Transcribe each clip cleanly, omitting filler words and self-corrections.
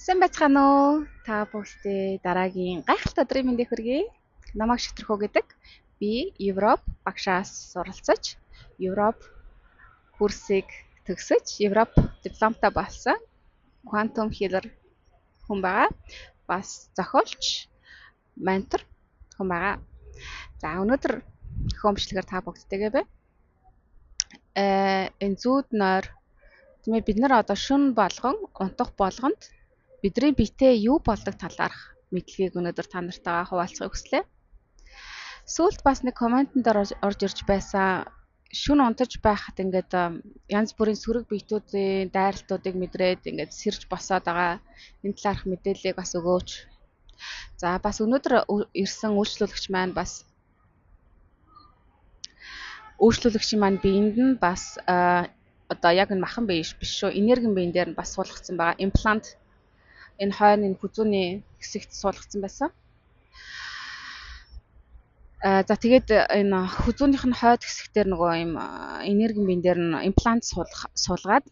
Сайн байцгаана уу? Та бүгдээ дараагийн гайхалтай өдрийн мэндийг хүргэе. Намайг Шитрхүү гэдэг. Би Европ багшаас суралцаж, Европ курсыг төгсөж, Европ дипломтой болсон quantum healer хүн байгаа. Бас зохиолч, ментор хүн байгаа. За өнөөдөр хөөмжлөгээр та бүгдтэйгээ бай. Энэ зүүд нойр тиймээ бид нар одоо шүн болгон, унтах болгонд бидний биетээ юу болдог талаарх мэдлэгийг өнөөдөр та нартайгаа хуваалцахыг хүслээ. Сүүлд бас нэг комментэнд орж ирж байсан шүн унтаж байхад ингээд янз бүрийн сөрөг биетүүдийн дайралтуудыг мэдрээд ингээд сэрж босоод байгаа энэ талаарх мэдээллийг бас өгөөч. За бас өнөөдөр ирсэн үйлчлүүлэгч маань бас үйлчлүүлэгчийн маань биеинд нь бас одоо яг энэ махан бие биш шүү, энергийн биен дээр нь бас суулгацсан байгаа имплант энэ хойны хүзүүний хэсэгт суулгацсан байсан. За тэгээд энэ хүзүүнийх нь хойд хэсэгтэр нөгөө юм энергийн биен дээр нь имплант суулгаад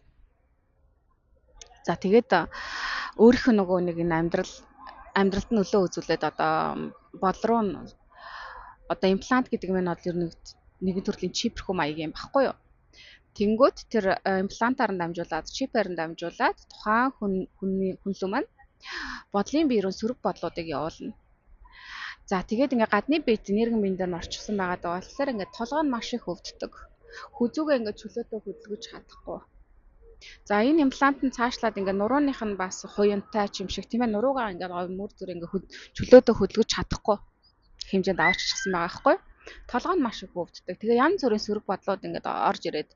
за тэгээд өөрийнх нь нөгөө нэг энэ амьдралд нөлөө үзүүлээд одоо болруу нь одоо имплант гэдэг нь бол ер нь нэгэн төрлийн чипэрхүү маяг юм баггүй юу? Тэнгүүт тэр имплантаар нь дамжуулаад, чипээр нь дамжуулаад тухайн хүнлүү маань бодлын бие рүү сөрөг бодлуудыг явуулна. За тэгээд ингээ гадны биет энергийн биен дээр нь орчихсон байгаа болохоор ингээ толгой нь маш их өвддөг. Хүзүүгээ ингээ чөлөөтэй хөдөлгөж чадахгүй. За энэ имплант нь цаашлаад ингээ нурууных нь бас хуянтай ч юм шиг тийм ээ, нуруугаа ингээ мөр зүр ингээ чөлөөтэй хөдөлгөж чадахгүй хэмжээнд авааччихсан байгаа байхгүй. Толгой нь маш их өвддөг. Тэгээ янз бүрийн сөрөг бодлууд ингээд орж ирээд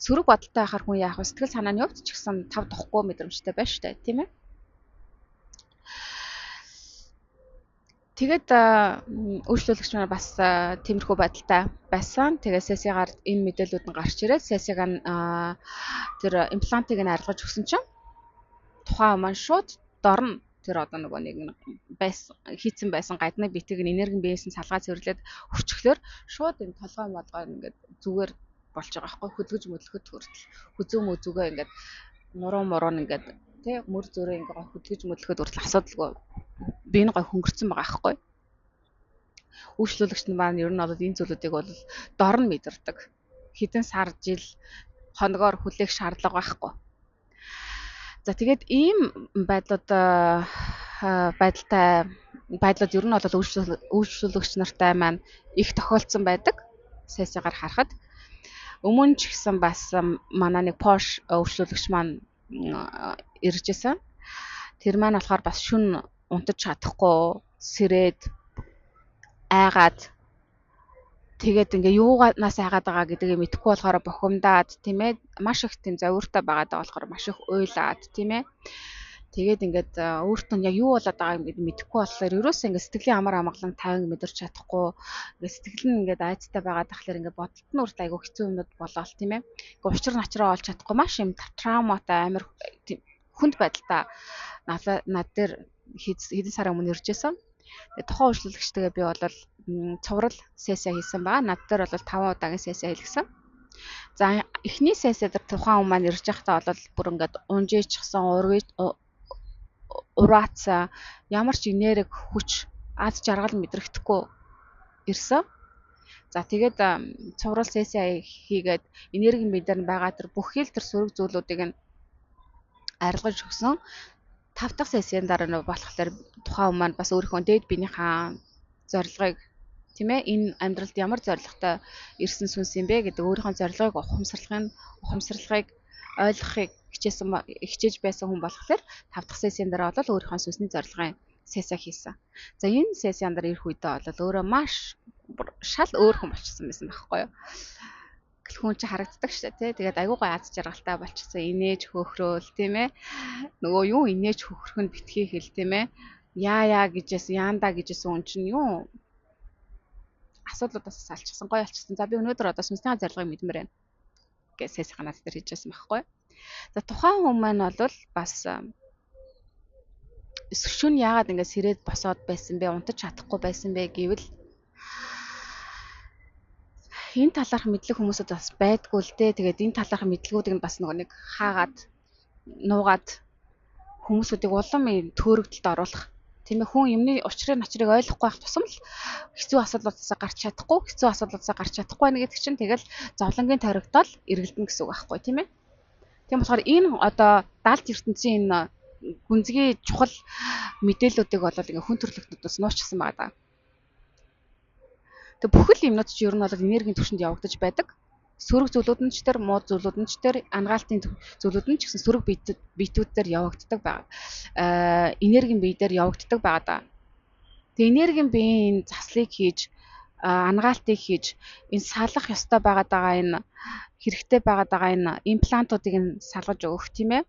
сөрөг бодолтой байхаар хүн яах вэ? Сэтгэл санаа нь явцчихсан тав тухгүй мэдрэмжтэй байна штэ, тийм ээ. Тэгээд үйлчлүүлэгч маань бас тиймэрхүү байдалтай байсан. Тэгээ сессигаар энэ мэдээлүүд нь гарч ирээд сессиг нь тэр имплантыг нь арилгаж өгсөн чинь тухайн маань шууд дорно. Тэр одоо нөгөө нэг байсан хийцэн байсан гадны битэг нь энергийн биеэс нь салгаа цэвэрлээд өчгөлөөр шууд энэ толгой молгоо ингээд зүгээр болж байгаа байхгүй, хөдөлгөж мөдлөхөд хүртэл хүзүү мөзүүгээ ингээд нуруу ингээд тий мөр зүрээ ингээд хөдөлгөж мөдлөхөд хүртэл асуудалгүй би энэ гой хөнгөрцөн байгаа байхгүй. Үйлчлүүлэгч нь маань ер нь бол энэ зүйлүүдийг бол дорн мэдэрдэг. Хэдэн сар жил хоногоор хүлээх шаардлага байхгүй. За тэгээд ийм байдлууд ер нь бол үйлчлүүлэгч нартай маань их тохиолдсон байдаг. Сессигаар харахад өмнө ч гэсэн бас манай нэг Porsche үйлчлүүлэгч маань ирж исэн. Тэр маань болохоор бас шүн унтаж чадахгүй, сэрээд айгаад тэгээд ингээ юугаас айгаад байгаа гэдгийг мэдэхгүй болохоор бухимдаад тийм ээ, маш их тийм зовиртой байгаад байгаа болохоор маш их уйлаад тийм ээ. Тэгээд ингээд өөртөө яг юу болоод байгааг мэдэхгүй болохоор ерөөсөө ингээ сэтгэлийн амар амгалан тайван мэдэрч чадахгүй, ингээ сэтгэл нь ингээд айцтай байгаад тахлаар ингээ бодолт нь үрт айгу хэцүү юмуд болоол тийм ээ. Ингээ учир начраа олж чадахгүй маш юм трауматай амар хүнд байдалтай над дээр хэдэн сарын өмнө ирж байсан. Тэгээ тухайн үйлчлүүлэгчтэйгээ би бол цуврал сессия хийсэн байгаа. Над дээр бол 5 удаагийн сессия хийлгэсэн. За эхний сессия дээр тухайн хүн маань ирж байхдаа бол бүр ингээд унжээчихсан, ураацсан, ямар ч энерги хүч аз жаргал мэдрэгдэхгүй ирсэн. За тэгээд цуврал сессия хийгээд энергийн бие дээр байгаа тэр бүх л тэр сөрөг зүйлүүдийг нь арилгаж өгсөн. 5 дахь сессийн дараа нь болохоор тухайн хүн маань бас өөрийнхөө дээд биенийхээ зорилгыг тийм ээ, энэ амьдралд ямар зорилготой ирсэн сүнс юм бэ гэдэг өөрийнхөө зорилгыг ухамсарлахыг ойлгохыг хичээж байсан хүн болохоор 5 дахь сессийн дараа бол өөрийнхөө сүнсний зорилгын сессия хийсэн. За энэ сессийн дараа ирэх үедээ бол өөрөө маш шал өөр хүн болчихсон байсан байхгүй юу? Хүн чи харагддаг шүү дээ, тэгээд айгуу гой аз жаргалтай болчихсон, инээж хөөхрөөл тийм ээ, нөгөө юу инээж хөөхрөх нь битгий хэл тийм ээ, яа гэжсэн яанда гэжсэн хүн чинь юу асуудлуудаас салчихсан, гой болчихсон. За би өнөөдөр одоо сүнсний зорилгыг мэдмээр байна гэсэн санаас дээр хийжсэн байхгүй. За тухайн хүн маань бол бас шүн яагаад ингэ сэрээд босоод байсан бэ, унтаж чадахгүй байсан бэ гэвэл энэ талаарх мэдлэг хүмүүсд бас байдгүй л дээ. Тэгээд энэ талаарх мэдлгүүдийг нь бас нэг хаагаад нуугаад хүмүүсүүдийг улам төөрөгдөлд оруулах. Тийм ээ, хүн юмны учрыг начрыг ойлгохгүй байх тусам л хэцүү асуудлуудаас гарч чадахгүй байна гэдэг чинь тэгэл зовлонгийн тойрогтол эргэлдэнэ гэсэн үг байхгүй тийм ээ. Тийм болохоор энэ одоо даалт ертөнцийн энэ гүнзгий чухал мэдээллүүдийг бол ингээ хүн төрөлхтнүүдээс нуучсан байгаа даа. Тэг бүхэл юмнууд ч ер нь бол энергийн түвшинд явагдаж байдаг. Сөрөг зүйлүүд нь ч тэр муу зүйлүүд нь ч тэр ангаалтын зүйлүүд нь ч гэсэн сөрөг биетүүд дээр явагддаг байгаа. Энергийн бие дээр явагддаг байгаа даа. Тэг энергийн биеийн заслыг хийж ангаалтыг хийж энэ салах ёстой байгаа энэ хэрэгтэй байгаа энэ имплантуудыг нь салгаж өгөх тийм ээ.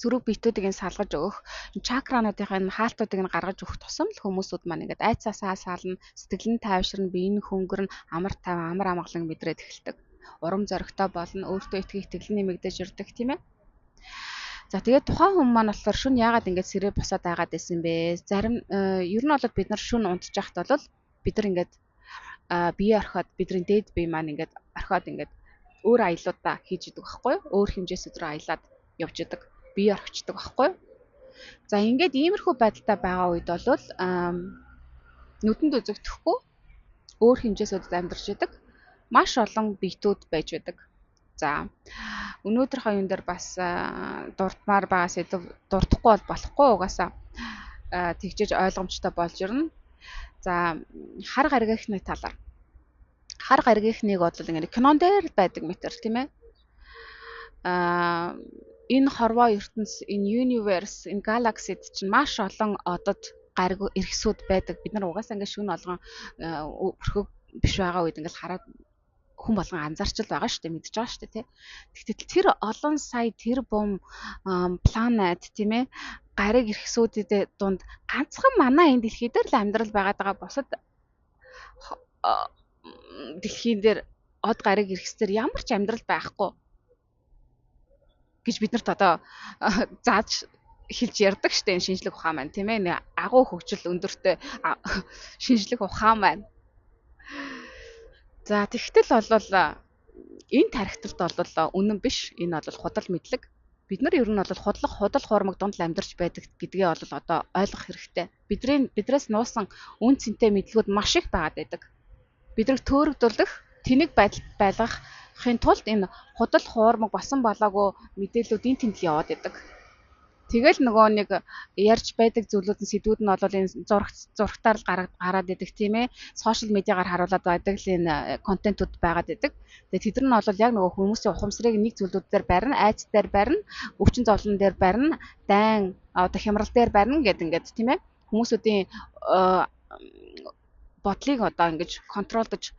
Сөрөг биетүүдийг нь салгаж өгөх, чакрануудын хаалтуудыг нь гаргаж өгөх тусам л хүмүүсүүд маань ингээд айцаасаа сална, сэтгэл нь тайвширна, бие нь хөнгөрнө, амар тайван, амар амгалан мэдрээд эхэлдэг. Урам зоригтой болно, өөртөө итгэл нэмэгдэж ирдэг тийм ээ. За тэгээд тухайн хүн маань болохоор шүн яагаад ингээд сэрээ босоод байгаад байсан бэ? Зарим ер нь бол бид нар шүн унтж яхад бол бид нар ингээд бие орхиод бидний дээд бие маань ингээд орхиод ингээд өөр аялуудаа хийж идэг байхгүй юу? Өөр хэмжээс рүү аялаад явж идэг. Бие орхичдаг байхгүй юу? За ингээд иймэрхүү байдалтай байгаа үед бол нүдэнд үзэгдэхгүй өөр хэмжээсүүдэд амьдарч идэг. Маш олон биетүүд байж байдаг. За өнөөдрийнхөө юм дээр бас дурдмаар байгаа сэдв дурдахгүй бол болохгүй угаасаа тэгжээж ойлгомжтой болж ирнэ. За хар гаригийнхны талаар. Хар гаригийнхныг бол ингээд кинон дээр байдаг мэтэр тийм ээ. Энэ хорвоо ертөнц, энэ universe, энэ galaxy чинь маш олон одод гариг эрхсүүд байдаг. Бид нар угаасаа ингээд шүн олгон өрхөг биш байгаа үед ингээд хараад хүн болгон анзаарчл байгаа шүү дээ, мэдж байгаа шүү дээ тий. Тэгтэл тэр олон сая тэр бум планет тийм ээ гариг эрхсүүдийн дунд ганцхан манай энэ дэлхий дээр л амьдрал байгаа бусад дэлхийн дээр од гариг эрхсдэр ямар ч амьдрал байхгүй гэж бид нарт одоо зааж хэлж ярьдаг штэ энэ шинжлэх ухаан маань тийм ээ агуу хөгжил өндөртэй шинжлэх ухаан маань. За тэгтэл болвол энэ тархиталд бол үнэн биш. Энэ бол худал мэдлэг. Бид нар ер нь бол худал хуурмаг дунд л амьдарч байдаг гэдгээ бол одоо ойлгох хэрэгтэй. Бидрээс нуусан үн цэнтэй мэдлгүүд маш их байгаад байдаг. Бидрийг төөрөгдүүлэх, тэнэг байдалд байлгахын тулд энэ худал хуурмаг басан болоогүй мэдээлүүд энэ тэнд яваад байдаг. Тэгэл нөгөө нэг ярьж байдаг зүйлүүд нь сэдвүүд нь бол энэ зурагтаар л гараад байдаг тийм ээ. Сошиал медиагаар харуулад байдаг л энэ контентууд байгаад байдаг. Тэгээ тэд нар нь бол яг нөгөө хүмүүсийн ухамсарыг нэг зүйлүүд дээр барина, айц дээр барина, өвчин зовлон дээр барина, дайн одоо хямрал дээр барина гэдэг ингээд тийм ээ. Хүмүүсүүдийн бодлыг одоо ингэж контролдож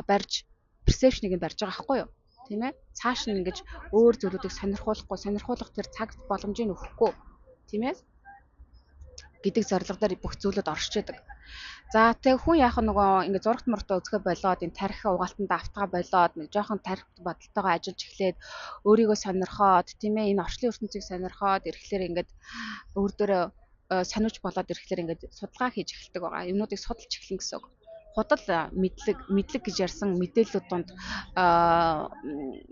барьж персепшнийг нь барьж байгаа байхгүй юу? Тийм ээ. Цааш нь ингэж өөр зүйлүүдийг сонирхуулах тэр цаг боломжийг өгөхгүй тийм ээ гэдэг зорилго дээр бүх зүйлүүд оршиж байдаг. За тэг хүн яах нөгөө ингэ зурагт муртаа үзгээ болоод энэ тарих угаалтанда автгаа болоод нэг жоохон тарих бодолтойгоо ажиллаж эхлээд өөрийгөө сонирхоод тийм ээ энэ орчлын ертөнцийг сонирхоод ирэхлээр ингээд өөр дөрөө сониуч болоод ирэхлээр ингээд судалгаа хийж эхэлдэг байгаа. Юмнуудыг судалж эхлэн гэсэн үг. Худал мэдлэг гэж ярьсан мэдээллүүд донд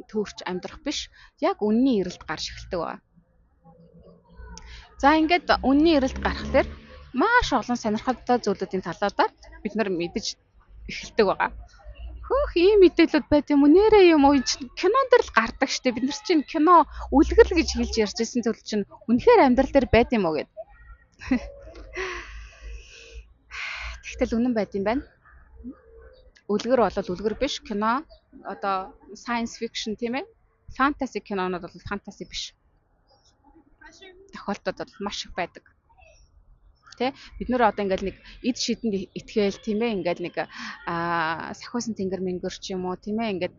төөрч амьдрах биш. Яг үнний эрэлт гарч эхэлдэг байна. За ингээд үнний эрэлт гарахлаар маш олон сонирхолтой зүйлүүдийн талуудаар бид нар мэдэж эхэлдэг байгаа. Хөөх ийм мэдээлүүд байт юм уу? Нэрээ юм уу? Кинон дээр л гардаг штеп. Бид нар чинь кино үлгэрл гэж хэлж ярьж ирсэн зүйл чинь үнэхээр амьдрал дээр байт юм уу гэд. Тэгтэл үнэн байт юм байна. Үлгэр бол үлгэр биш кино одоо science fiction тийм ээ фэнтези кинонууд бол фэнтези биш тохиолдолд бол маш их байдаг тий бид нөр одоо ингээл нэг эд шидэнд итгээл тийм ээ ингээл нэг сахиусан тэнгэр мэнгэр ч юм уу тийм ээ ингээд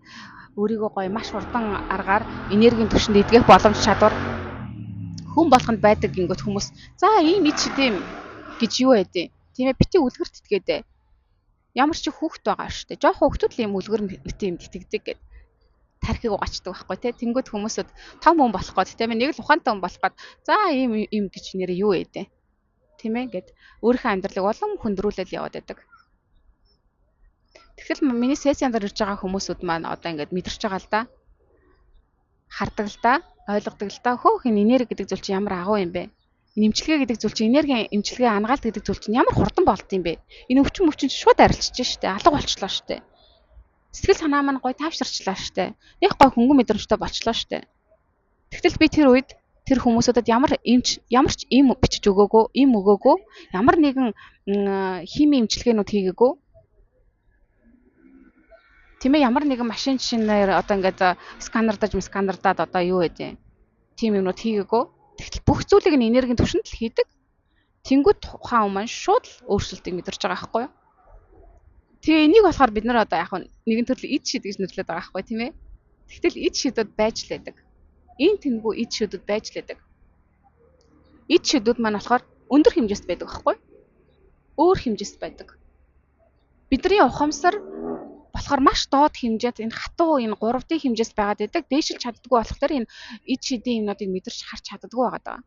өөрийгөө гоё маш хурдан аргаар энергийн түвшинд эдгэх боломж чадвар хүн болгонд байдаг гингөт хүмүүс за ийм эд шидэм гэж юу байдیں۔ Тийм ээ бити үлгэрт итгээдээ ямар ч хүүхэд байгаа шүү дээ. Жохон хүүхдүүд л юм үлгэр мэт юм итгэдэг гэд тархиг угаачдаг байхгүй тий. Тэнгүүд хүмүүсүүд том хүн болох гээд тийм ээ нэг л ухаантай хүн болох гээд за ийм гэж нэрээ юу ээдэ. Тийм ээ гэд өөрийнхөө амьдралыг улам хөндрүүлэл яваад байдаг. Тэгвэл миний сессианд ирж байгаа хүмүүсүүд маань одоо ингээд мэдэрч байгаа л да. хардаг л да, ойлгодог л да. Хөөх энэ энерги гэдэг зүйл чинь ямар агуу юм бэ? Нэмчилгээ гэдэг зүйл чинь энергийн эмчилгээ ангаалт гэдэг зүйл чинь ямар хурдан болд юм бэ? Энэ өвчин мөвчин шууд арилчиж штэ. Алга болчлоо штэ. Сэтгэл санаа маань гой тайвширчлаа штэ. Нэг гой хөнгөн мэдрэмжтэй болчлоо штэ. Тэгтэл би тэр үед тэр хүмүүсүүдэд ямар ч им бичиж өгөөгүй, им өгөөгүй, ямар нэгэн хими эмчилгээнүүд хийгээгүй. Тийм ээ, ямар нэгэн машин жишээнээр одоо ингээд сканердаад одоо юу вэ? Тийм юмнууд хийгээгүй. Тэгтэл бүх зүйлийг нь энергийн түвшинд л хийдэг. Тэнгүүд тухайн хүмүүс шууд л өөрчлөлтийг мэдэрч байгаа байхгүй юу? Тэгээ энийг болохоор бид нар одоо яг нэгэн төрлийн эд шид гэж нэрлэдэг байгаа байхгүй тийм ээ? Тэгтэл эд шидүүд байж л байдаг. Энэ тэнгүү эд шидүүд байж л байдаг. Эд шидүүд маань болохоор өндөр хэмжээст байдаг байхгүй юу? Өөр хэмжээст байдаг. Бидний ухамсар болохоор маш доод хэмжээнд энэ хатуу энэ 3D хэмжээст байгаад байдаг. Дээшилж чаддгүй болохоор энэ эд шидийн юмнуудыг мэдэрч харж чаддаггүй байгаа даа.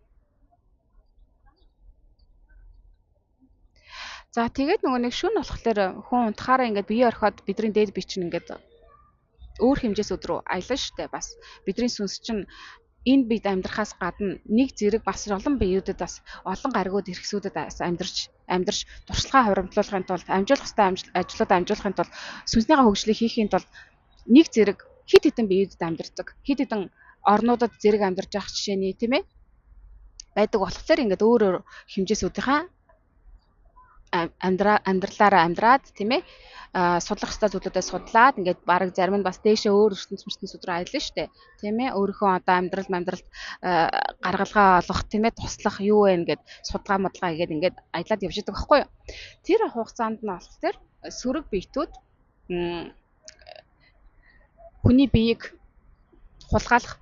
За тэгээд нөгөө нэг шүн болохоор хүн унтахаараа ингээд бие орхиод бидний дээд бие чинь ингээд өөр хэмжээс өдрөө аялна штэ бас бидний сүнс чинь энэ бид амьдрахаас гадна нэг зэрэг бас олон биеүүдэд бас олон гаригууд эрхсүүдэд амьдарч туршлагаа хуримтлуулахын тулд амжуулах хэвээр ажлууд амжуулахын тулд сүнснийхээ хөгжлийг хийхийн тулд нэг зэрэг хид хідэн биеүүдэд амьдардаг хид хідэн орнуудад зэрэг амьдарч явах жишээний тийм ээ байдаг болохоор ингээд өөр өөр хэмжээсүүдийнхаа амьдралаараа амьдраад тийм ээ судлах хэвээр зүйлүүдээ судлаад ингээд баг зарим нь бас дээшээ өөр ертөнцийн рүү аялна штэ тийм ээ өөрийнхөө одоо амьдралд гаргалгаа олох тийм ээ туслах юу вэ ингээд судалгаа модлгаа хийгээд ингээд аялаад явж байгаа байхгүй юу тэр хугацаанд нь болохоор сөрөг биетүүд хүний биеийг хулгайлах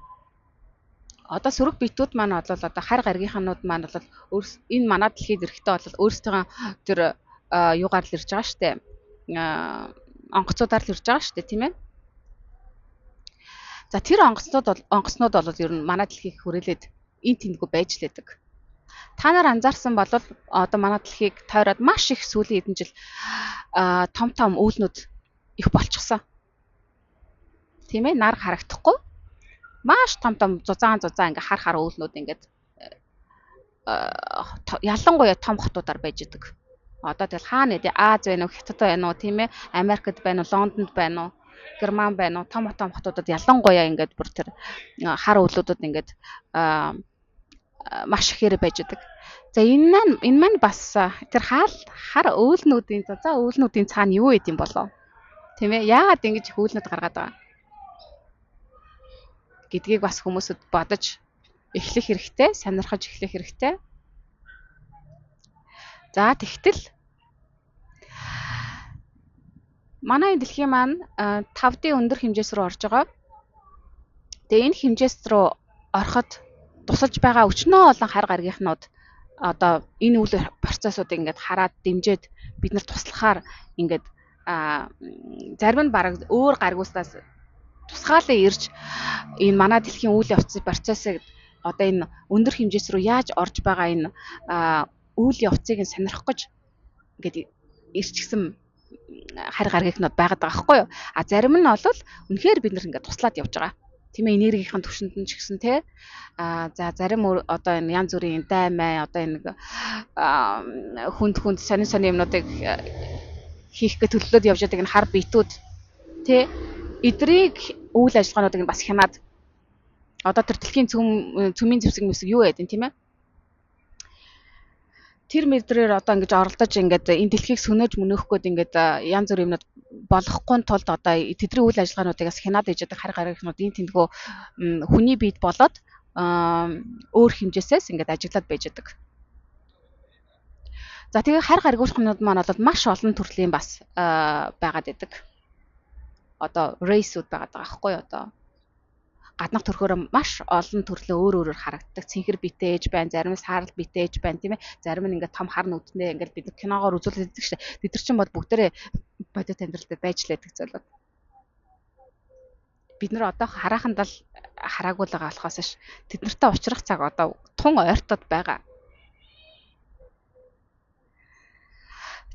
одоо сөрөг биетүүд маань бол одоо хар гаргийнханууд маань бол энэ манай дэлхийд эрэхтэй бол өөрсдөө тэр юугаар л ирж байгаа штэ онгоцуудаар л ирж байгаа штэ тийм ээ за тэр онгоцнууд бол ер нь манай дэлхийг хүрээлээд энэ тэндгүү байж л байдаг та нар анзаарсан бол одоо манай дэлхийг тойроод маш их сүүлийн хэдэн жил том том үүлнүүд их болчихсон тийм ээ нар харагдахгүй маш том зузаан ингээ хар үүлнүүд ингээд ялангуяа том хотуудаар байж идэг. Одоо тэгэл хаана нэ Аз байна уу, Хятад байна уу, тийм ээ, Америкт байна уу, Лондонд байна уу, Герман байна уу, том хотуудад ялангуяа ингээд бүр тэр хар үүлнүүдүүд ингээд маш ихээр байж идэг. За энэ маань бас тэр хар үүлнүүдийн үүлнүүдийн цаана юу гэд юм болов? Тийм ээ, яагаад ингэж их үүлнүүд гаргаад байгаа? Гэдгийг бас хүмүүсд бодож эхлэх хэрэгтэй, сонирхож эхлэх хэрэгтэй. За тэгтэл манай дэлхийн маань 5D өндөр хэмжээс рүү орж байгаа. Тэгээ энэ хэмжээс рүү ороход тусалж байгаа өчнөө олон хар гаргийнхнууд одоо энэ үйл процессуудыг ингээд хараад дэмжиж бид нар туслахаар ингээд зарим нь бараг өөр гаргууснаас тусгаалаа ирж энэ манай дэлхийн үйл явцын процессыг одоо энэ өндөр хэмжээс рүү яаж орж байгаа энэ үйл явцыг нь сонирхох гэж ингээд ирчихсэн хар гаргийнхнууд байгаад байгаа байхгүй юу? А зарим нь бол үнэхээр бид нар ингээд туслаад явж байгаа. Тийм ээ энергийн түвшинд нь ч гэсэн тий. За зарим одоо энэ янз бүрийн даймай одоо энэ хүнд сонин юмнуудыг хийх гэж төлөвлөд явж байгаа энэ хар биетүүд тий. Эдрийг үйл ажиллагаануудыг бас хянаад одоо тэр дэлхийн цөмийн зэвсэг юу гэдэг юм тийм ээ тэр мэдрээр одоо ингэж оролдож ингээд энэ дэлхийг сөнөөж мөнөөх гээд ингээд янз бүр юмнууд болохгүй тулд одоо тэдний үйл ажиллагаануудыг бас хянаад иж байгаа хар гаргийнхнууд энэ тэндгөө хүний биед болоод өөр хэмжээсээс ингээд ажиглаад байж байгаа. За тэгээ хар гаргийнхнууд маань бол маш олон төрлийн бас байгаад байдаг. Одоо рейсүүд байгаад байгаа байхгүй одоо гаднах төрхөөр маш олон төрлөө өөрөөр харагддаг. Цэнхэр битэй ээж байна, зарим нь саарл битэй ээж байна тийм ээ. Зарим нь ингээд том хар нүднээ ингээд бид киногоор үзүүлээд байдаг шүү дээ. Бид нар чинь бүгдээрээ бодит амьдралд байж л байдаг зүйлүүд. Бид нар одоо хараханд л хараагүй л байгаа болохоос ш. Тэд нартай уулзрах цаг одоо тун ойртоод байгаа.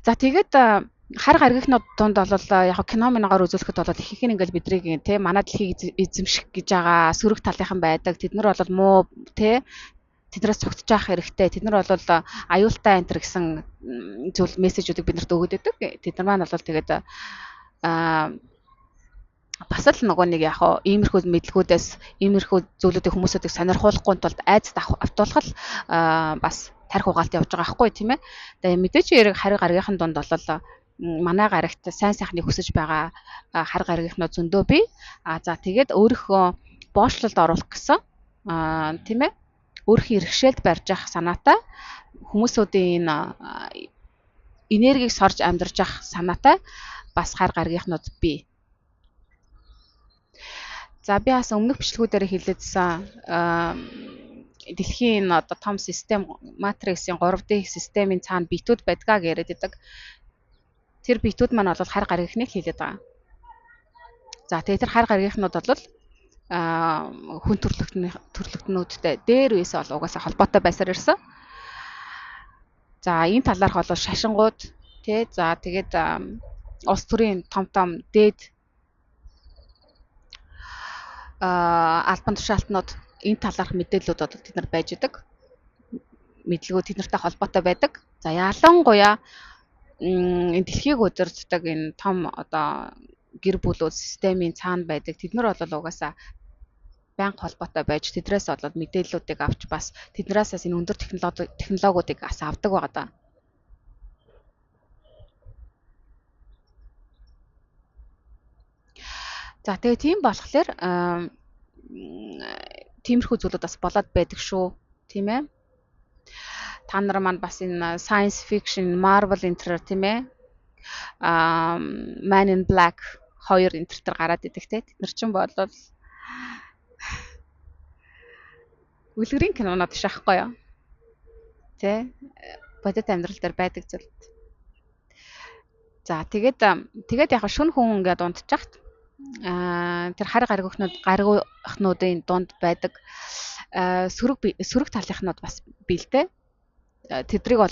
За тэгээд хар гаригчнууд донд бол яг кино мингаар үзүүлэхэд бол их их ингээл бидрийг те манай дэлхийг эзэмших гэж байгаа сөрөг талынхан байдаг. Тэд нар бол муу те тэднээс цогтж явах хэрэгтэй. Тэд нар бол аюултай антер гэсэн зүйл мессежүүдийг биднэрт өгöd өгдөг. Тэд нар маань бол тэгээд бас л нөгөө нэг яг хоо иймэрхүү мэдлгүүдээс иймэрхүү зүйлүүдийг хүмүүсүүдийг сонирхуулахгүй тулд айцд автуулах бас тарих угаалт явж байгаа байхгүй тийм ээ. Тэгээ мэдээч хэрэг хари гаргийнхын дунд бол манай гарагт сайн сайхныг хүсэж байгаа хар гаргийнхнууд зөндөө бий. За тэгээд өөрийнхөө боочлолд оруулах гэсэн тийм ээ. Өөрхийн иргэшээлд барьж явах санаатай хүмүүсүүдийн энергийг сорж амьдарч явах санаатай бас хар гаргийнхнууд бий. За би бас өмнөх бичлэгүүдээр хэлээдсэн дэлхийн одоо том систем матриксийн 3D системийн цаана битүүд байдгаа яриад байдаг. Тэр битүүд маань бол хар гаргийнхныг хэлээд байгаа. За тэгээд тэр хар гаргийнхнууд бол хүн төрлөختнүүдтэй дээр үесээ бол угаасаа холбоотой байсаар ирсэн. За энэ талаарх бол шашингууд тий за тэгээд улс төрийн том дээд албан тушаалтнууд энэ талаарх мэдээллүүд одоо тэд нар байж идэг. Мэдлэгүүд тэднэртэй холбоотой байдаг. За ялангуяа энэ дэлхийг удирддаг энэ том одоо гэр бүлүүд системийн цаана байдаг. Тэд нар бол угаасаа байнга холбоотой байж тэдрээс бол мэдээллүүдийг авч бас тэднээс энэ өндөр технологиудыг бас авдаг байгаа даа. За тэгээ тийм болохоор тиймэрхүү зүйлүүд бас болоод байдаг шүү, тийм ээ. Та нар маань бас энэ science fiction, Marvel энтер тийм ээ. Man in Black 2 энтер гараад идэх те. Тэд нар чинь болол үлгэрийн кинонод шахахгүй юу? Тэ? Бодит амьдрал дээр байдаг зүйл. За тэгээд яг шүн хүн ингээд унтчихт. Тэр хар гаргийнхнуудын дунд байдаг сөрөг талынхнууд бас бэлдээ. Тэдрийг бол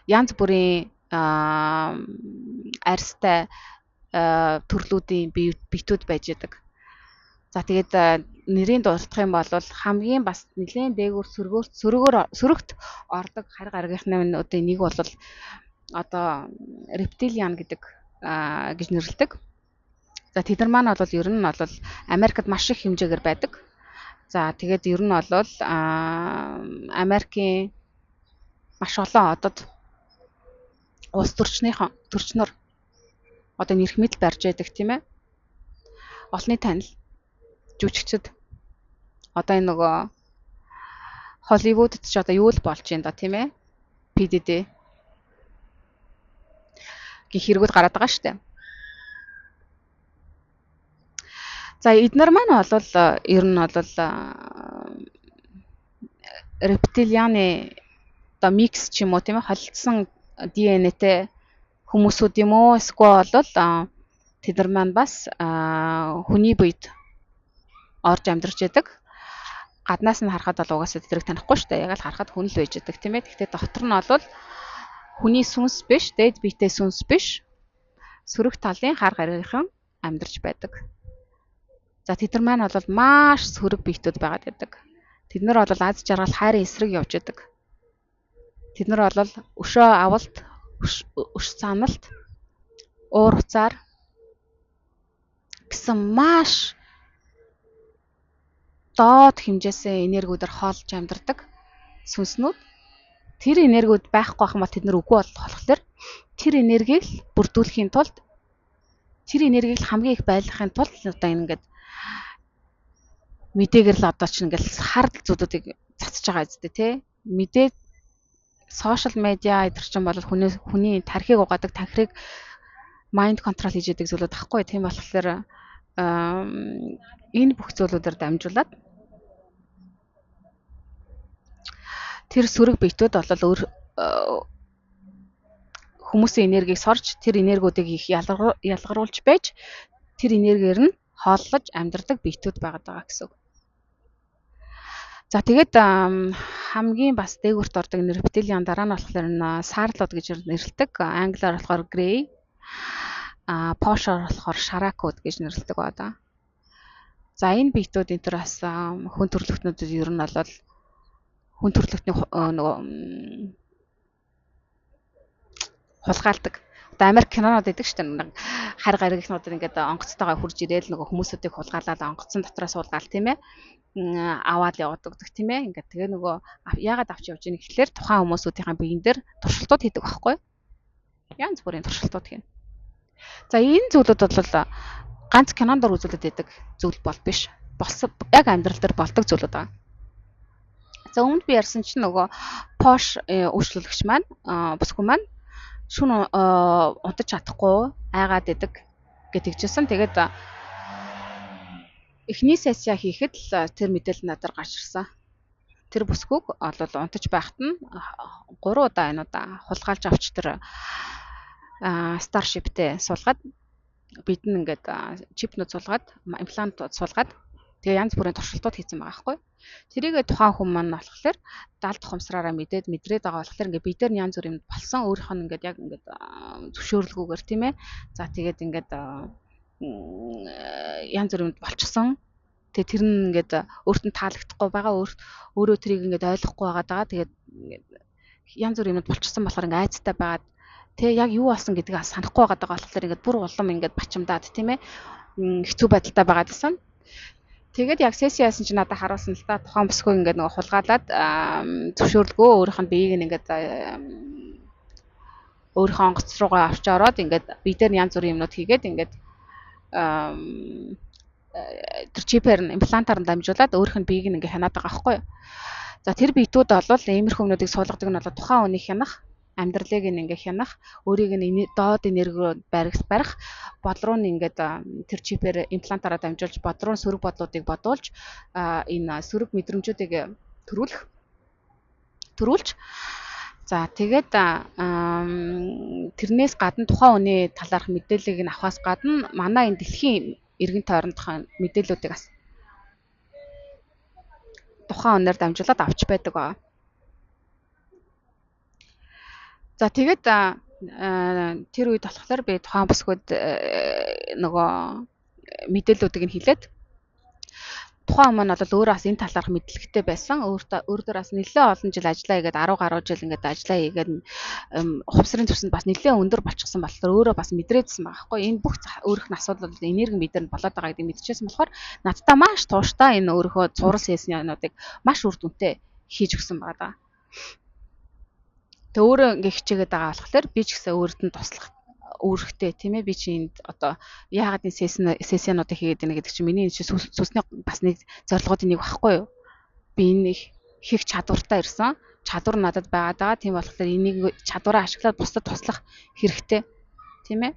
янз бүрийн арьстай төрлүүдийн битүүд байж байдаг. За тэгээд нэрийн дурдах юм бол хамгийн бас нэлээд дээгүүр сөрөгт ордог хар гаргийнхнуудын нэг бол одоо рептилиан гэдэг гэж нэрлэдэг. За тэд нар маань бол ер нь бол Америкт маш их хэмжээгээр байдаг. За тэгээд ер нь бол Америкийн маш олон одод улс төрчнөр одоо нэрх мэдл барьж байдаг тийм ээ. Олонний танил жүжигчд одоо энэ нөгөө Холливуудд ч одоо юу л болж байна да тийм ээ. PDD гэх хэрэгүүд гараад байгаа шүү дээ. За эднэр маань бол ер нь бол рептилианы одоо микс ч юм уу тийм ээ холилдсон ДНХ-тэй хүмүүсүүд юм уу эсвэл бол тэд нар маань бас хүний буйд орж амьдарч яадаг. Гаднаас нь харахад бол угаасаа тэдрийг танихгүй шүү дээ. Яг л харахад хүн л байж яадаг тийм ээ. Гэхдээ дотор нь бол хүний сүнс биш, дээд биетэй сүнс биш. Сөрөг талын хар гаргийнхан амьдарч байдаг. За тэд нар маань бол маш сөрөг биетүүд байгаад байдаг. Тэд нар бол аз жаргал хайрын эсрэг явж байдаг. Тэд нар бол өшөө авалт, өш саналт, уур уцаар гэсэн маш доод хэмжээсээ энергиудаар хоолж амьдардаг сүнснүүд. Тэр энергиуд байхгүй байх юм бол тэд нар үгүй болохоор тэр энергийг л бүрдүүлэхийн тулд тэр энергийг л хамгийн их байлгахын тулд одоо ингээд мэдээгээр л одоо ч ингээл хардл зүйлүүдийг цацж байгаа зү тий. Мэдээ сошиал медиа эдгэр чинь бол хүний тархийг угаадаг, танхирыг майнд контрол хийж яадаг зүйлүүд ахгүй. Тийм болохоор энэ бүх зүйлүүдээр дамжуулаад тэр сөрөг биетүүд бол хүмүүсийн энергийг сорж тэр энергиудыг их ялгаруулж байж тэр энергиэр нь хооллож амьдардаг биетүүд байгаа гэсэн үг. За тэгээд хамгийн бас дээгүүрт ордог рептилиан дараа нь болохоор саарлууд гэж нэрлэдэг. Англиар болохоор grey. Porsche болохоор Sharakut гэж нэрлэдэг байна. За энэ биетүүд энэ төр бас хүн төрөлхтнүүдэд ер нь бол хүн төрөлхтний нөгөө хулгайлдаг. Одоо Америк кинонод байдаг шүү дээ. Хар гаригчнууд ингээд онгоцтойгоо хурж ирээл нөгөө хүмүүсүүдийг хулгайлаад онгоцсон дотроо суулгаал тийм ээ. Аваад явдаг тийм ээ. Ингээд тэгээ нөгөө яагаад авч явж ийн гэхлээр тухайн хүмүүсүүдийн биеийн дээр туршилтууд хийдэг байхгүй. Янз бүрийн туршилтууд хийн. За энэ зүйлүүд бол ганц кинонд дор үзүүлээд байдаг зүйл бол биш. Яг амьдрал дээр болдог зүйлүүд байгаа. За өмнө би ярьсан чинь нөгөө Porsche үйлчлүүлэгч маань бүсгүй маань шүн унтаж чадахгүй айгаад идэг гэтгжсэн. Тэгээд эхний сессия хийхэд л тэр мэдээлэл надад гарч ирсэн. Тэр бүсгүйг олол унтаж байхад нь 3 удаа энэ удаа хулгайлж авч тэр Starship-тэй суулгаад бид нь ингээд чипнүүд суулгаад имплантууд суулгаад тэгээ янз бүрийн туршилтууд хийсэн байгаа байхгүй. Тэрийгээ тухайн хүн маань болохоор далд ухамсараараа мэдрээд байгаа болохоор ингээд бид нар янз бүрийн болсон өөрийнх нь ингээд яг ингээд зөвшөөрлгүйгээр тийм ээ. За тэгээд ингээд янз бүрийн болчихсон. Тэгээ тэр нь ингээд өөрт нь таалагдахгүй байгаа өөрөө тэрийг ингээд ойлгохгүй байгаа. Тэгээд янз бүрийн юм болчихсон болохоор ингээд айцтай байгаад тэгээ яг юу болсон гэдгийг санахгүй байгаа болохоор ингээд бүр улам ингээд бачимдаад тийм ээ. Хэцүү байдалтай байгаад байсан. Тэгээд яг сессия яасан чинь надад харуулсан л та тухайн бүсгүй ингээд нөгөө хулгаалаад зөвшөөрлгөө өөрийнх нь биеийг ингээд өөрийнхөө онгоц руугаа авч ороод ингээд бие дээр янз бүрийн юмнууд хийгээд ингээд тэр чипээр нь имплантаар нь дамжуулаад өөрийнх нь биеийг ингээд хянаад байгаа байхгүй юу. За тэр биетүүд бол иймэрхүү юмнуудыг суулгадаг нь бол тухайн үнийг хянах, амьдралыг ингээ хянах, өөрийг нь доод энергиор барих, бодлого нь ингээд тэр чипээр имплантаараа дамжуулж бодлого сөрөг бодлуудыг бодуулж энэ сөрөг мэдрэмжүүдийг төрүүлж за тэгээд тэрнээс гадна тухайн үний талаарх мэдээллийг нь авахаас гадна манай энэ дэлхийн эргэн тойрондох мэдээллүүдийг бас тухайн үнээр дамжуулаад авч байдаг ба. За тэгээд тэр үед болохоор би тухайн бүсгүүд нөгөө мэдээллүүдийг нь хэлээд тухайн маань бол өөрөө бас энэ талаарх мэдлэгтэй байсан. Өөртөө бас нэлээд олон жил ажиллаа хийгээд 10 гаруй жил ингээд ажиллаа хийгээд хувьсрын төвсөнд бас нэлээд өндөр болчихсон болохоор өөрөө бас мэдрээдсэн байгаа хгүй. Энэ бүх өөрөх нь асуудал бол энерги мэдэрн болоод байгаа гэдэг мэдчихсэн болохоор надтай маш тууштай энэ өөрийнхөө цуврал хийсний юмнуудыг маш үр дүнтэй хийж өгсөн байгаа. Тэ өөрөө ингээ хичээгээд байгаа болохоор би ч гэсэн өөрт нь туслах үүрэгтэй тийм ээ. Би чи энд одоо яагаад энэ сессионуудыг хийгээд байна гэдэг чинь миний сүнсний бас нэг зорилгоодын нэг багхгүй юу. Би энэ хийх чадвартай ирсэн. Чадвар надад байгаа. Тийм болохоор энийг чадвараа ашиглаад бусдад туслах хэрэгтэй тийм ээ.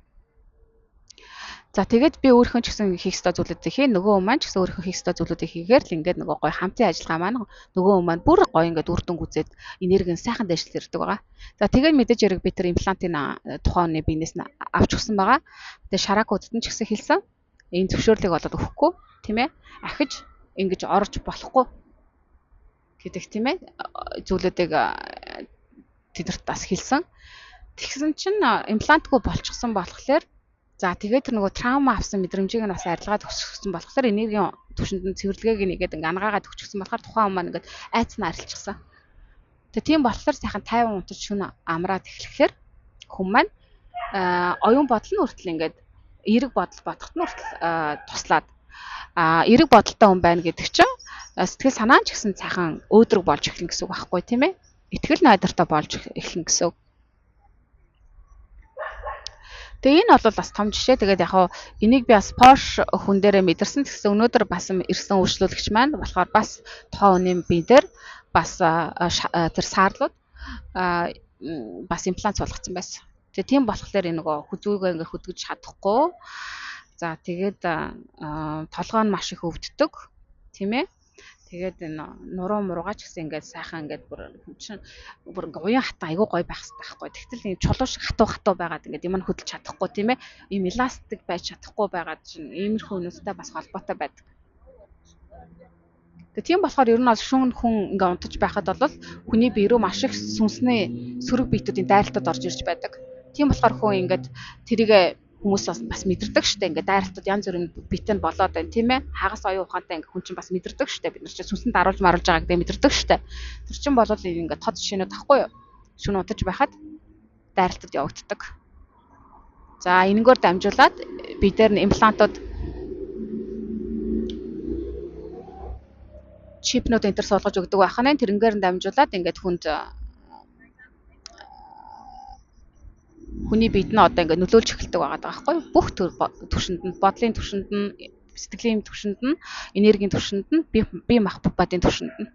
За тэгээд би өөрийнхөө ч гэсэн хийх ёстой зүйлүүдийг хий. Нөгөө хүн маань ч гэсэн өөрийнхөө хийх ёстой зүйлүүдийг хийгээр л ингээд нөгөө гой хамтын ажиллагаа маань нөгөө хүн маань бүр гой ингээд үр дүн гүзээд энерги нь сайхан дэвшил ирдэг байгаа. За тэгээд мэдээж яриг би тэр имплантын тухайн үний биенээс нь авч өгсөн байгаа. Тэгээд Sharakut-д нь ч гэсэн хэлсэн. Энэ зөвшөөрлийг болоод өгөхгүй тийм ээ. Ахиж ингэж орж болохгүй гэдэг тийм ээ. Зүйлүүдийг тэдэрт бас хэлсэн. Тэгсэн чинь имплантгүй болчихсон болохоор за тэгээд тэр нөгөө траума авсан мэдрэмжийг нь бас арилгаад өсгсөн болохоор энергийн түвшинд нь цэвэрлэгийг нэгээд ингээ ангаагаад өгчихсөн болохоор тухайн хүн маань ингээд айцнаа арилчихсан. Тэгээ тийм болохоор сайхан 50 унтаж шүн амраад эхлэхээр хүн маань оюун бодол нь хүртэл ингээд эерэг бодол бодоход нь хүртэл туслаад эерэг бодолтой хүн байна гэдэг чинь сэтгэл санаа ч гэсэн сайхан өөдрөг болж эхэлнэ гэсэн үг байхгүй тийм ээ. Итгэл найдвартай болж эхэлнэ гэсэн үг. Тэгээ энэ бол бас том жишээ. Тэгээд яг энийг би бас Porsche хүн дээрээ мэдэрсэн. Тэгсэн өнөөдөр бас ирсэн үйлчлүүлэгч маань болохоор бас тухайн үнийн бие дээр бас тэр саарлууд бас имплант суулгацсан байсан. Тэгээ тийм болохоор энэ нөгөө хүзүүгээ ингээ хөдгөж чадахгүй. За тэгээд толгой нь маш их өвддөг. Тийм ээ. Тэгээд энэ нуруу муруугаа ч гэсэн ингээд сайхан ингээд бүр ингээ уян хатан айгуу гоё байх хэрэгтэй байхгүй. Тэгтэл нэг чулуу шиг хатуу байгаад ингээд юм нь хөдөлж чадахгүй тийм ээ. Ийм эластик байж чадахгүй байгаад чинь иймэрхүү хүмүүстэй бас холбоотой байдаг. Тэгээ тийм болохоор ер нь бол шүүн хүн ингээ унтаж байхад бол хүний бие рүү маш их сүнсний сөрөг биетүүдийн дайралтад орж ирж байдаг. Тийм болохоор хүн ингээд тэрийг хүмүүс бас мэдэрдэг штэ. Ингээд дайралтад янз бүрийн битэн болоод байна тийм ээ. Хагас оюун ухаантай ингээд хүн чинь бас мэдэрдэг штэ. Бид нар чинь сүнсэнд аруулж байгаа гэдэг мэдэрдэг штэ. Тэр чинь болоод ингээд тод жишээнүүд ахгүй юу? Шүн удаж байхад дайралтад явагддаг. За энэгээр дамжуулаад бид дээр нь имплантууд чипнууд энэ төр суулгаж өгдөг байх нь тэрнгээр нь дамжуулаад ингээд хүнд хүний биед нь одоо ингээд нөлөөлж эхэлдэг байгаа байхгүй юу? Бүх түвшинд нь, бодлын түвшинд нь, сэтгэлийн түвшинд нь, энергийн түвшинд нь, бие махбодын түвшинд нь.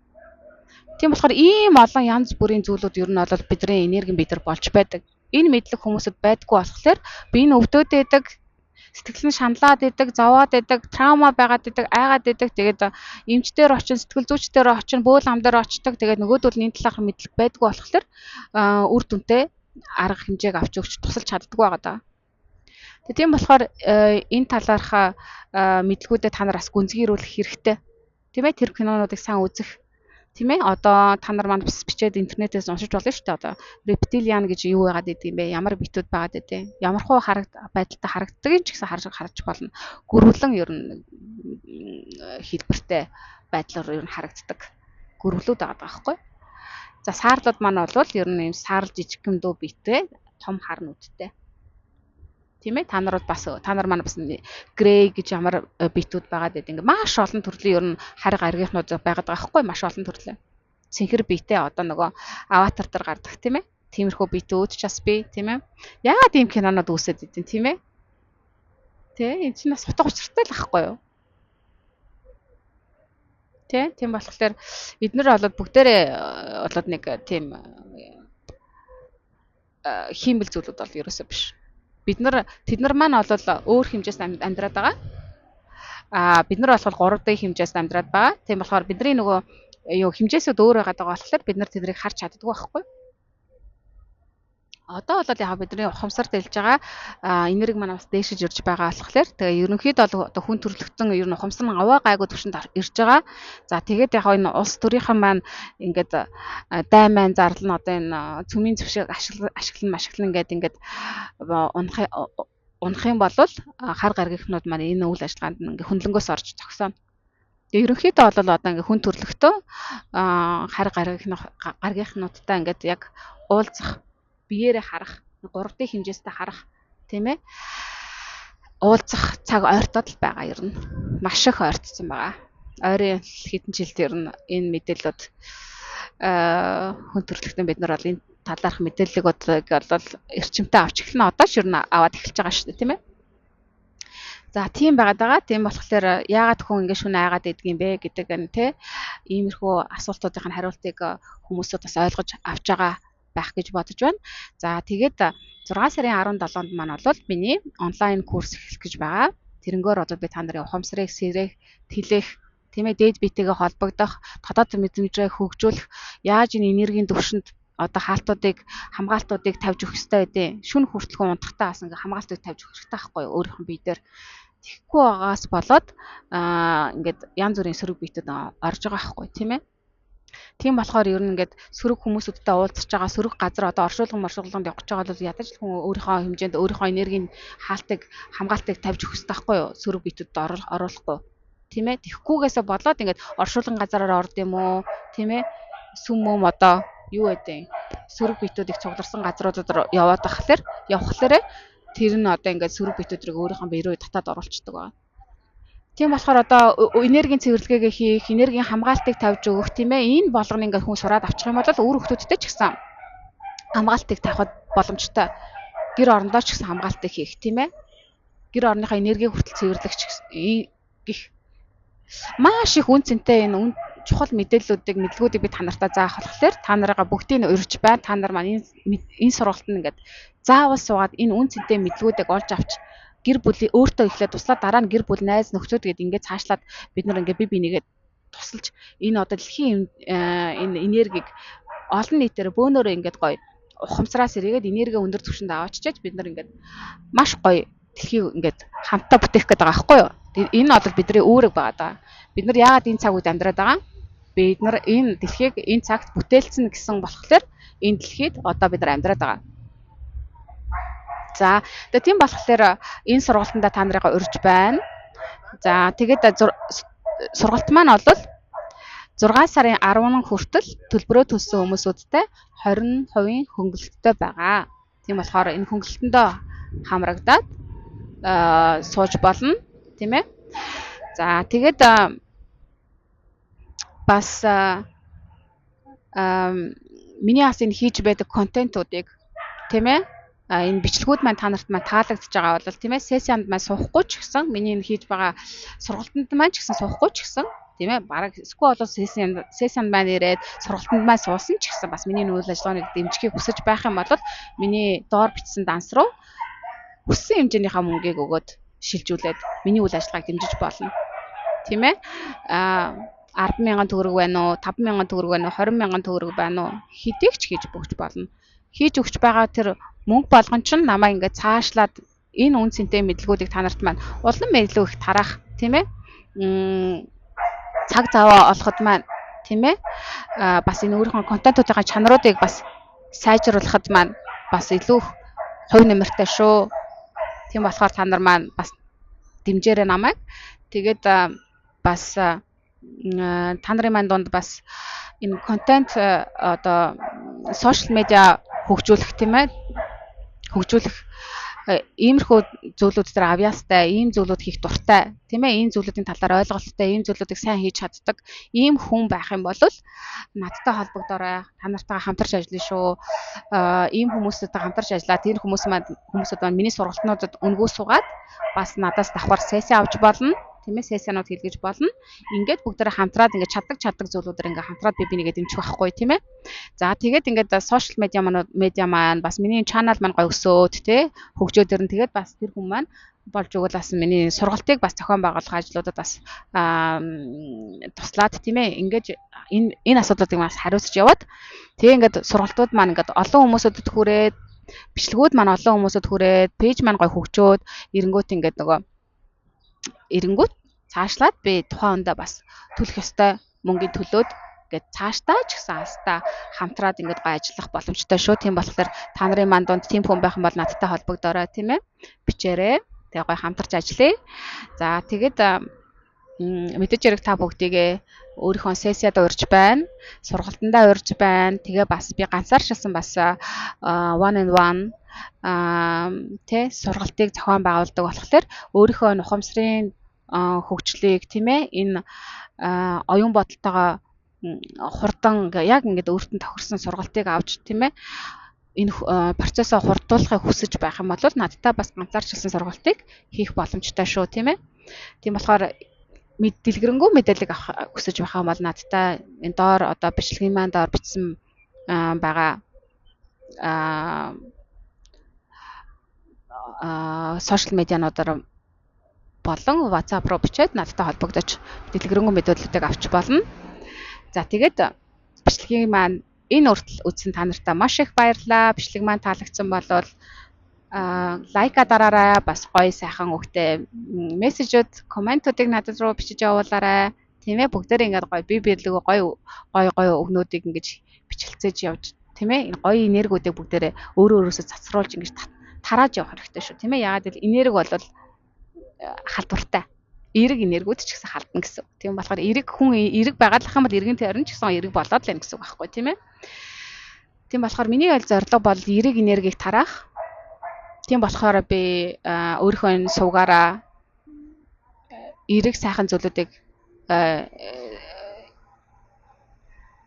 Тийм болохоор ийм олон янз бүрийн зүйлүүд ер нь бол бидний энергийн биедэр болж байдаг. Энэ мэдлэг хүмүүсэд байдаггүй болохоор би энэ өвдөд байдаг, сэтгэл нь шаналаад байдаг, зовоод байдаг, траума байгаад байдаг, айгаад байдаг. Тэгээд эмчдэр очин, сэтгэл зүйчдэр очин, бөөл амдэр очдог. Тэгээд нөгөөдөл нь энэ талаарх мэдлэг байдаггүй болохоор үр дүнтэй арга хэмжээг авч өгч тусалж чаддаг байгаа даа. Тийм болохоор энэ талаарх мэдлгүүдэд та нар бас гүнзгийрүүлэх хэрэгтэй. Тийм ээ, тэр кинонуудыг сайн үзэх. Тийм ээ, одоо та нар маань бас бичээд интернетээс уншиж болно шүү дээ. Одоо рептилиан гэж юу байгаад идэв юм бэ? Ямар битүүд байгаад идэв? Ямархуу байдалтай харагддаг ч гэсэн харж болно. Гөрвөлэн ер нь хэлбэртэй байдлаар ер нь харагддаг. Гөрвлүүд байгаа байхгүй. За саарлууд маань бол ер нь юм саарл жижигхэн дөө биетэй том хар нүдтэй. Тийм ээ, та нар маань бас грей гэж ямар битүүд байгаад байдаг. Ингээ маш олон төрлийн ер нь хариг аргийнхнууд байгаад байгаа байхгүй, маш олон төрлийн. Цэнхэр биетэй одоо нөгөө аватар дээр гардаг тийм ээ. Тиймэрхүү битүүд ч бас бий, тийм ээ. Яагаад ийм кинонод үүсээд идэв тийм ээ? Тэ энэ чинь бас утга учиртай л ахгүй юу? Тийм болохоор эднэр болоод бүгдээрээ болоод нэг тийм хиймэл зүйлүүд бол ерөөсөө биш. Тэд нар маань бол өөр хэмжээс амьдраад байгаа. Бид нар болохоор 3D хэмжээс амьдраад байгаа. Тийм болохоор бидний нөгөө хэмжээсүүд өөр байгаа болохоор бид нар тэднийг харж чаддаггүй байхгүй. Одоо бол яг бидний ухамсар дэлж байгаа энерги маань бас дээшиж ирж байгаа болохоор тэгээ ерөнхийдөө бол одоо хүн төрлөختөн ер нь ухамсар нь аваа гайгүй төвшөнд ирж байгаа. За тэгээд яг энэ улс төрийнхэн маань ингээд дайн маань зарлал нь одоо энэ цөмийн зөвшөөрөл ашиглан ингээд унах юм бол хар гаргийнхнууд маань энэ үйл ажиллагаанд ингээд хөндлөнгөөс орж зогсооно. Тэгээ ерөнхийдөө бол одоо ингээд хүн төрлөختөө хар гаргийнхнуудтай ингээд яг уулзах, биеэрээ харах, 3D хэмжээстэй харах, тийм ээ. Уулзах цаг ойртоод л байгаа ер нь. Маш их ойртсон байгаа. Ойрын хэдэн жилд ер нь энэ мэдээлэлүүд хүн төрлөختөн бид нар бол энэ талаарх мэдээллийг бол эрчимтэй авч эхэлнэ. Одоо ч ер нь аваад эхэлж байгаа шүү дээ, тийм ээ. За тийм байгаа. Тийм болохоор яагаад хүн ингэ шүн айгаад идэх юм бэ гэдэг нь тий иймэрхүү асуултуудын хариултыг хүмүүсүүд бас ойлгож авч байгаа байх гэж бодож байна. За тэгээд 6 сарын 17-нд маань бол миний онлайн курс эхлэх гэж байгаа. Тэрнгээр одоо би та нарын ухамсарыг сэрэх, тэлэх, тийм ээ, дээд биетэйгээ холбогдох, дотоод мэдрэмжээ хөгжүүлэх, яаж энэ энергийн төвшөнд одоо хаалтуудыг, хамгаалтуудыг тавьж өгөх ёстой вэ? Шүн хүртэл унтахтаа бас ингээ хамгаалтыг тавьж өгөх хэрэгтэй байхгүй юу? Өөрийнх нь бие дээр. Тэгэхгүй байгаас болоод ингээд янз бүрийн сөрөг биетэд орж байгаа байхгүй тийм ээ. Тийм болохоор ер нь ингээд сөрөг хүмүүсүүдтэй уулзж байгаа сөрөг газар одоо оршуулганд явж байгаа бол ядаж л хүн өөрийнхөө хэмжээнд өөрийнхөө энергийн хаалтыг хамгаалтыг тавьж өгөх хэрэгтэй байхгүй юу? Сөрөг биетэд оруулахгүй. Тийм ээ. Тэгэхгүйгээсээ болоод ингээд оршуулган газараар орд юм уу? Тийм ээ. Сүм мөм одоо юу гэдэг сөрөг биетүүдийг цугларсан газруудаар яваад явхлаарэ тэр нь одоо ингээд сөрөг биетүүдийг өөрийнхөө бие рүү татаад оруулцдаг байна. Тийм болохоор одоо энергийн цэвэрлэгээ хийх, энергийн хамгаалтыг тавьж өгөх тийм ээ. Энэ болгоныг ингээд хүн сураад авчих юм бол үр хөвгтүүдтэй ч гэсэн хамгаалтыг тавихад боломжтой. Гэр орондоо ч гэсэн хамгаалтыг хийх тийм ээ. Гэр орныхоо энергийг хүртэл цэвэрлэх гэх маш их үн цэнтэй энэ чухал мэдлгүүдийг би та нартай заах болохоор та нарыгаа бүгдийг нь урьж байна. Та нар маань энэ сургалтанд ингээд заавал суугаад энэ үн цэнтэй мэдлгүүдийг олж авч гэр бүлийн өөртөө ихлэ туслаад дараа нь гэр бүл найз нөхцүүд гээд ингээд цаашлаад бид нар ингээд бие бинийгээ тусалж энэ одоо дэлхийн энэ энергийг олон нийтээр бөөнөрөө ингээд гоё ухамсараас эргээд энерги өндөр түвшинд аваачиж бид нар ингээд маш гоё дэлхийг ингээд хамтаа бүтээх гээд байгаа байхгүй юу? Энэ бол бидний үүрэг байгаа даа. Бид нар яагаад энэ цаг үед амьдраад байгаа? Бид нар энэ дэлхийг энэ цагт бүтээлцэн гэсэн болохоор энэ дэлхийд одоо бид нар амьдраад байгаа. За тэгээ тийм болохоор энэ сургалтанда та нарыгаа урьж байна. За тэгээд сургалт маань бол 6 сарын 10-ны хүртэл төлбөрөө төлсөн хүмүүсүүдтэй 20% хөнгөлөлттэй байгаа. Тийм болохоор энэ хөнгөлөлтөндөө хамрагдаад сууж болно, тийм ээ. За тэгээд бас миний бас энэ хийж байдаг контентуудыг, тийм ээ, энэ бичлэгүүд маань та нарт маань таалагдж байгаа бол тийм ээ, сессиянд маань суухгүй ч гэсэн миний энэ хийж байгаа сургалтанд маань ч гэсэн суухгүй ч гэсэн, тийм ээ, бараг эсвэл бол сессиянд маань ирээд сургалтанд маань суусан ч гэсэн бас миний үйл ажиллагааг дэмжихийг хүсэж байх юм бол миний доор бичсэн данс руу хүссэн хэмжээнийхээ мөнгийг өгөөд шилжүүлээд миний үйл ажиллагааг дэмжиж болно. Тийм ээ. 10,000 төгрөг байна уу, 5,000 төгрөг байна уу, 20,000 төгрөг байна уу, хэдийг ч хийж өгч болно. Хийж өгч байгаа тэр мөнгө болгон ч намаа ингээд цаашлаад энэ үн цэнтэй мэдлгүүдийг та нарт маань улам илүү их тараах, тийм ээ. Цаг заваа олоход маань, тийм ээ. Бас энэ өөрийнхөө контентуудын чанаруудыг бас сайжруулахад маань бас илүү хувь нэмэртэй шүү. Тийм болохоор та нар маань бас дэмжээрэй намайг. Тэгээд бас та нарын маань донд бас энэ контент одоо сошиал медиа хөгжүүлэх, тийм ээ, хөгжүүлэх иймэрхүү зүйлүүд дээр авьяастай, ийм зүйлүүд хийх дуртай, тийм ээ, ийм зүйлүүдийн талаар ойлголттой, ийм зүйлүүдийг сайн хийж чаддаг ийм хүн байх юм бол надтай холбогдорой. Та нартайгаа хамтарч ажиллая шүү. Ийм хүмүүстэй хамтарч ажиллаад тэр хүмүүсүүд маань миний сургалтнуудад өнгөө суугаад бас надаас давхар сессия авч болно. Тийм ээ, сессианууд хийлгэж болно. Ингээд бүгдээрээ хамтраад ингээд чаддаг зүйлүүдээр ингээд хамтраад би бинийгээ дэмжих байхгүй, тийм ээ. За тэгээд ингээд сошиал медиа маань бас миний чанал маань гоё өсөөд, тий, хөгжөөд ирнэ. Тэгээд бас тэр хүн маань болж өгвөл бас миний сургалтыг бас зохион байгуулах ажлуудад бас туслаад, тийм ээ. Ингээд энэ асуудлуудыг бас хариуцж яваад тэгээ ингээд сургалтууд маань ингээд олон хүмүүсөд хүрээд, бичлэгүүд маань олон хүмүүсөд хүрээд, пэйж маань гоё хөгжөөд ирэнгүүт ингээд эренгүүт цаашлаад би тухайн үндэ бас төлөх ёстой мөнгөний төлөөд ингээд цаашдаа ч гэсэн хастаа хамтраад ингээд гоё ажиллах боломжтой шүү. Тийм болохоор та нарын манд донд тийм хүн байх юм бол надтай холбогдорой, тийм ээ. Бичээрэй. Тэгээ гоё хамтарч ажиллая. За тэгээд мэдээж хэрэг та бүгдийгээ өөрийнхөө сессияд урьж байна, сургалтандаа урьж байна. Тэгээ бас би ганцаарчилсан бас one and one тэ сургалтыг зохион байгуулдаг болохоор өөрийнхөө нухамсрын хөгжлийг, тийм ээ, энэ оюун бодолтойгоо хурдан яг ингээд өөртөө тохирсон сургалтыг авч, тийм ээ, энэ процессоо хурдуулахыг хүсэж байх юм бол надтай бас ганцаарчилсан сургалтыг хийх боломжтой шүү, тийм ээ. Тийм болохоор дэлгэрэнгүй мэдээлэл авах хүсэж байх юм бол надтай энэ доор одоо бичлэгийн маань доор бичсэн байгаа сошиал медиануудаар болон WhatsApp руу бичээд надтай холбогдож дэлгэрэнгүй мэдээллүүдийг авч болно. За тэгээд бичлэгийн маань энэ үртэл үзсэн та нартай маш их баярлалаа. Бичлэг маань таалагдсан бол лайка дараарай, бас гоё сайхан өгтэй мессежүүд, комментуудыг надад руу бичиж явуулаарай. Тийм ээ, бүгдээрээ ингээд гоё бие биелэг гоё өгнүүдийг ингэж бичлцээж явж, тийм ээ, энэ гоё энергиудыг бүгдээрээ өөрөөсөө цацруулж ингэж тарааж явах хэрэгтэй шүү, тийм ээ. Яагаад гэвэл энерги бол халдвартай. Эрэг энергиуд ч гэсэн халдна гэсэн. Тийм болохоор хүн эрэг байгаадах юм бол эргэн тойрон ч гэсэн эрэг болоод л байна гэсэн үг байхгүй, тийм ээ. Тийм болохоор миний зорилго бол эрэг энергийг тараах. Тийм болохоор би өөрийнхөө сувгаараа эрэг сайхан зүйлүүдийг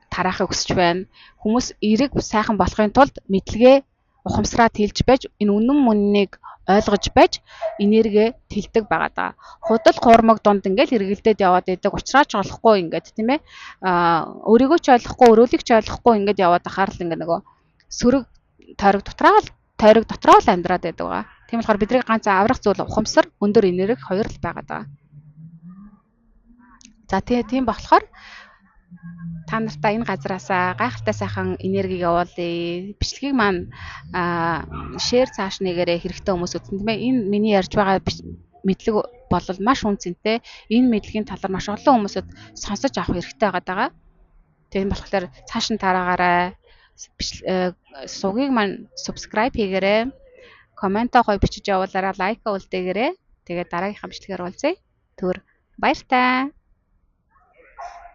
тараахыг хүсэж байна. Хүмүүс эрэг сайхан болохын тулд мэдлэгээ ухамсараа тэлж байж, энэ үнэн мөннийг ойлгож байж энерги тэлдэг байгаа даа. Худал хуурмаг донд ингээл эргэлдээд яваад идэг, уучраач олохгүй ингээд, тийм ээ. Өөрийгөө ч ойлгохгүй, өрөөлийг ч ойлгохгүй ингээд яваад ахаар л ингээд нөгөө сөрөг тойрог дотроо л амьдраад байдаг байгаа. Тийм болохоор бидний ганц аврах зүйл ухамсар, өндөр энерги хоёр л байгаа даа. За тийм болохоор та нартаа энэ газараасаа гайхалтай сайхан энерги явуулъя. Бичлэгийг маань шеэр цааш нэгээрээ хэрэгтэй хүмүүс үзэн, тийм ээ. Энэ миний ярьж байгаа мэдлэг бол маш үнцэнтэй. Энэ мэдлэгийн талаар маш олон хүмүүсд сонсож авах хэрэгтэй байгаа. Тийм болохоор цааш нь тараагаарай. Сувгийг маань subscribe хийгээрэй. Комментоо гоё бичиж явуулаарай, лайка үлдээгээрэй. Тэгээд дараагийнхаа бичлэгээр уулзъя. Түр баяртай.